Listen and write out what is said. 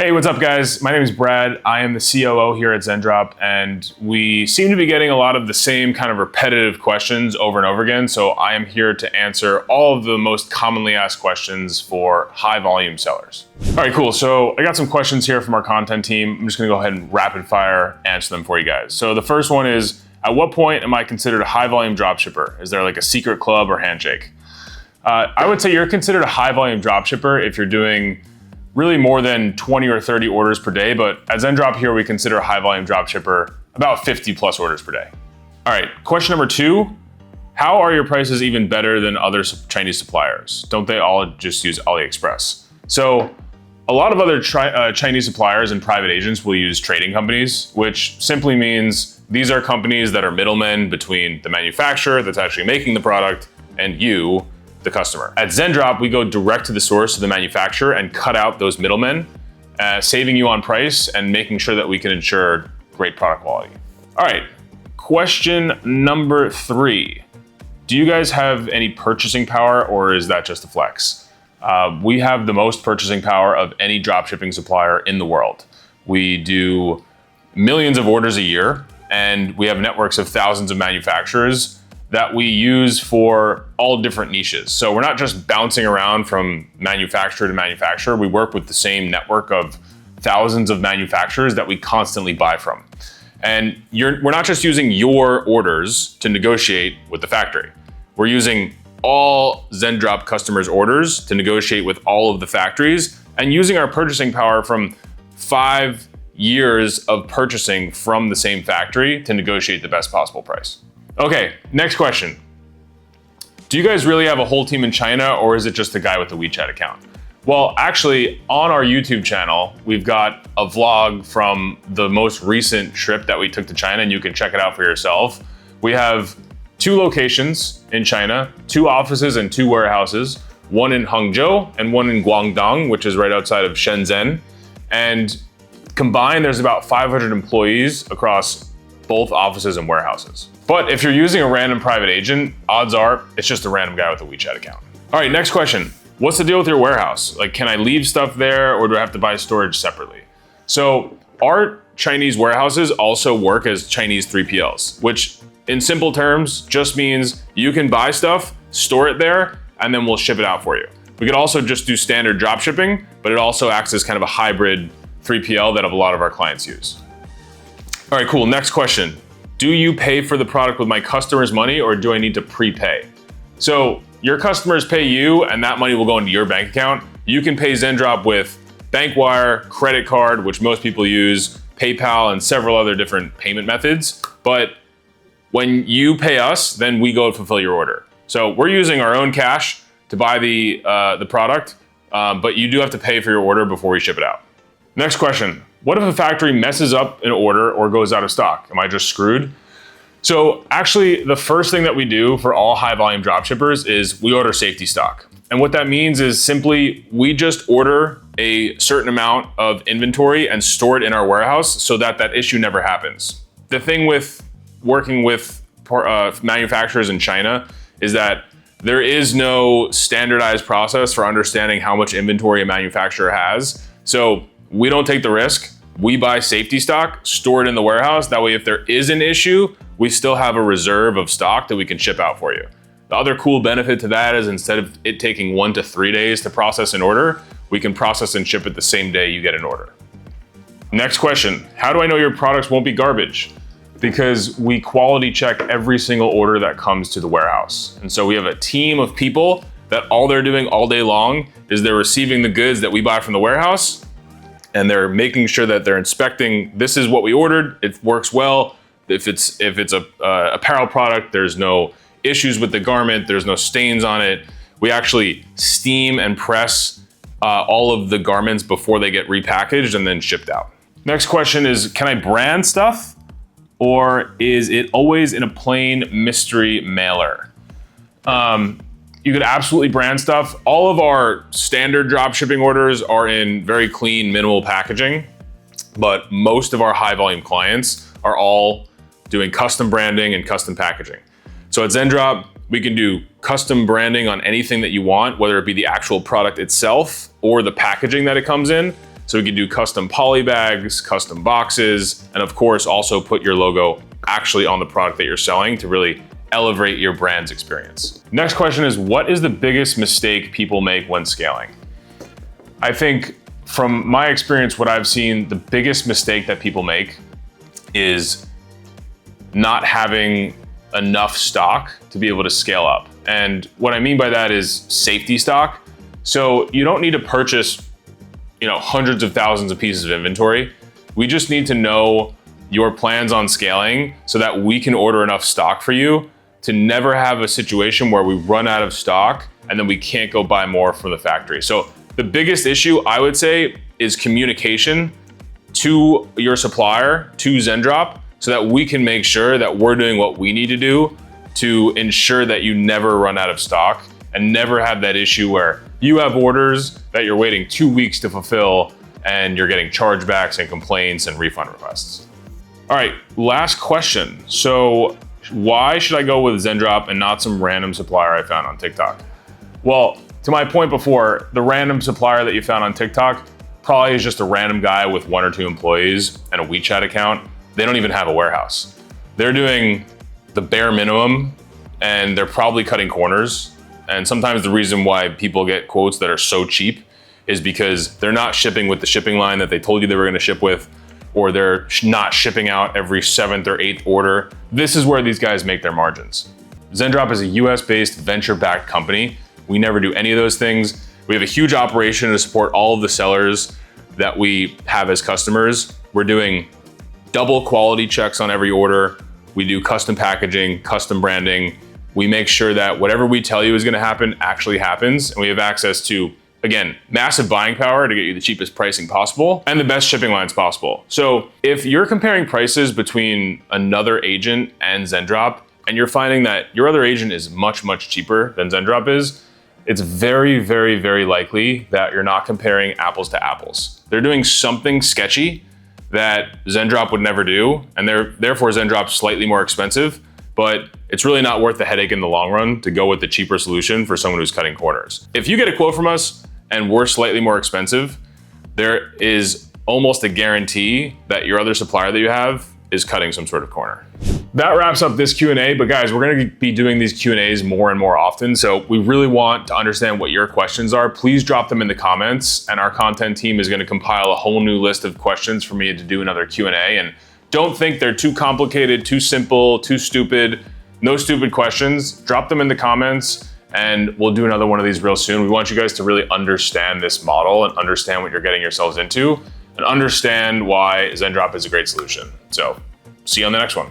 Hey, what's up guys? My name is Brad. I am the COO here at Zendrop, and we seem to be getting a lot of the same kind of repetitive questions over and over again. So I am here to answer all of the most commonly asked questions for high volume sellers. All right, cool. So I got some questions here from our content team. I'm just gonna go ahead and rapid fire answer them for you guys. So the first one is, at what point am I considered a high volume dropshipper? Is there like a secret club or handshake? I would say you're considered a high volume dropshipper if you're doing really more than 20 or 30 orders per day, but at Zendrop here, we consider a high volume dropshipper about 50 plus orders per day. All right, question number 2, how are your prices even better than other Chinese suppliers? Don't they all just use AliExpress? So a lot of other Chinese suppliers and private agents will use trading companies, which simply means these are companies that are middlemen between the manufacturer that's actually making the product and you, the customer. At Zendrop, we go direct to the source of the manufacturer and cut out those middlemen, saving you on price and making sure that we can ensure great product quality. All right, question number 3. Do you guys have any purchasing power, or is that just a flex? We have the most purchasing power of any dropshipping supplier in the world. We do millions of orders a year, and we have networks of thousands of manufacturers that we use for all different niches. So we're not just bouncing around from manufacturer to manufacturer. We work with the same network of thousands of manufacturers that we constantly buy from. And we're not just using your orders to negotiate with the factory. We're using all Zendrop customers' orders to negotiate with all of the factories, and using our purchasing power from 5 years of purchasing from the same factory to negotiate the best possible price. Okay, next question. Do you guys really have a whole team in China, or is it just the guy with the WeChat account? Well, actually, on our YouTube channel, we've got a vlog from the most recent trip that we took to China, and you can check it out for yourself. We have 2 locations in China, 2 offices and 2 warehouses, one in Hangzhou and one in Guangdong, which is right outside of Shenzhen. And combined, there's about 500 employees across both offices and warehouses. But if you're using a random private agent, odds are it's just a random guy with a WeChat account. All right, next question. What's the deal with your warehouse? Like, can I leave stuff there, or do I have to buy storage separately? So our Chinese warehouses also work as Chinese 3PLs, which in simple terms just means you can buy stuff, store it there, and then we'll ship it out for you. We could also just do standard drop shipping, but it also acts as kind of a hybrid 3PL that a lot of our clients use. All right, cool, next question. Do you pay for the product with my customer's money, or do I need to prepay? So your customers pay you, and that money will go into your bank account. You can pay Zendrop with bank wire, credit card, which most people use, PayPal, and several other different payment methods. But when you pay us, then we go fulfill your order. So we're using our own cash to buy the product, but you do have to pay for your order before we ship it out. Next question. What if a factory messes up an order or goes out of stock? Am I just screwed? So actually, the first thing that we do for all high volume dropshippers is we order safety stock. And what that means is simply we just order a certain amount of inventory and store it in our warehouse so that that issue never happens. The thing with working with manufacturers in China is that there is no standardized process for understanding how much inventory a manufacturer has. So we don't take the risk. We buy safety stock, store it in the warehouse. That way, if there is an issue, we still have a reserve of stock that we can ship out for you. The other cool benefit to that is instead of it taking 1 to 3 days to process an order, we can process and ship it the same day you get an order. Next question, how do I know your products won't be garbage? Because we quality check every single order that comes to the warehouse. And so we have a team of people that all they're doing all day long is they're receiving the goods that we buy from the warehouse, and they're making sure that they're inspecting, this is what we ordered, it works well. If it's a apparel product, there's no issues with the garment, there's no stains on it. We actually steam and press all of the garments before they get repackaged and then shipped out. Next question is, can I brand stuff, or is it always in a plain mystery mailer? You could absolutely brand stuff. All of our standard drop shipping orders are in very clean, minimal packaging, but most of our high volume clients are all doing custom branding and custom packaging. So at Zendrop, we can do custom branding on anything that you want, whether it be the actual product itself or the packaging that it comes in. So we can do custom poly bags, custom boxes, and of course also put your logo actually on the product that you're selling to really elevate your brand's experience. Next question is, what is the biggest mistake people make when scaling? I think from my experience, what I've seen, the biggest mistake that people make is not having enough stock to be able to scale up. And what I mean by that is safety stock. So you don't need to purchase, hundreds of thousands of pieces of inventory. We just need to know your plans on scaling so that we can order enough stock for you to never have a situation where we run out of stock and then we can't go buy more from the factory. So the biggest issue, I would say, is communication to your supplier, to Zendrop, so that we can make sure that we're doing what we need to do to ensure that you never run out of stock and never have that issue where you have orders that you're waiting 2 weeks to fulfill and you're getting chargebacks and complaints and refund requests. All right, last question. So why should I go with Zendrop and not some random supplier I found on TikTok? Well, to my point before, the random supplier that you found on TikTok probably is just a random guy with 1 or 2 employees and a WeChat account. They don't even have a warehouse. They're doing the bare minimum and they're probably cutting corners. And sometimes the reason why people get quotes that are so cheap is because they're not shipping with the shipping line that they told you they were gonna ship with, or they're not shipping out every 7th or 8th order. This is where these guys make their margins. Zendrop is a US-based venture-backed company. We never do any of those things. We have a huge operation to support all of the sellers that we have as customers. We're doing double quality checks on every order. We do custom packaging, custom branding. We make sure that whatever we tell you is gonna happen actually happens. And we have access to, again, massive buying power to get you the cheapest pricing possible and the best shipping lines possible. So if you're comparing prices between another agent and Zendrop, and you're finding that your other agent is much, much cheaper than Zendrop is, it's very, very, very likely that you're not comparing apples to apples. They're doing something sketchy that Zendrop would never do, and therefore Zendrop's slightly more expensive, but it's really not worth the headache in the long run to go with the cheaper solution for someone who's cutting corners. If you get a quote from us and we're slightly more expensive, there is almost a guarantee that your other supplier that you have is cutting some sort of corner. That wraps up this Q&A, but guys, we're gonna be doing these Q&As more and more often, so we really want to understand what your questions are. Please drop them in the comments, and our content team is gonna compile a whole new list of questions for me to do another Q&A, and don't think they're too complicated, too simple, too stupid. No stupid questions. Drop them in the comments, and we'll do another one of these real soon. We want you guys to really understand this model and understand what you're getting yourselves into, and understand why Zendrop is a great solution. So, see you on the next one.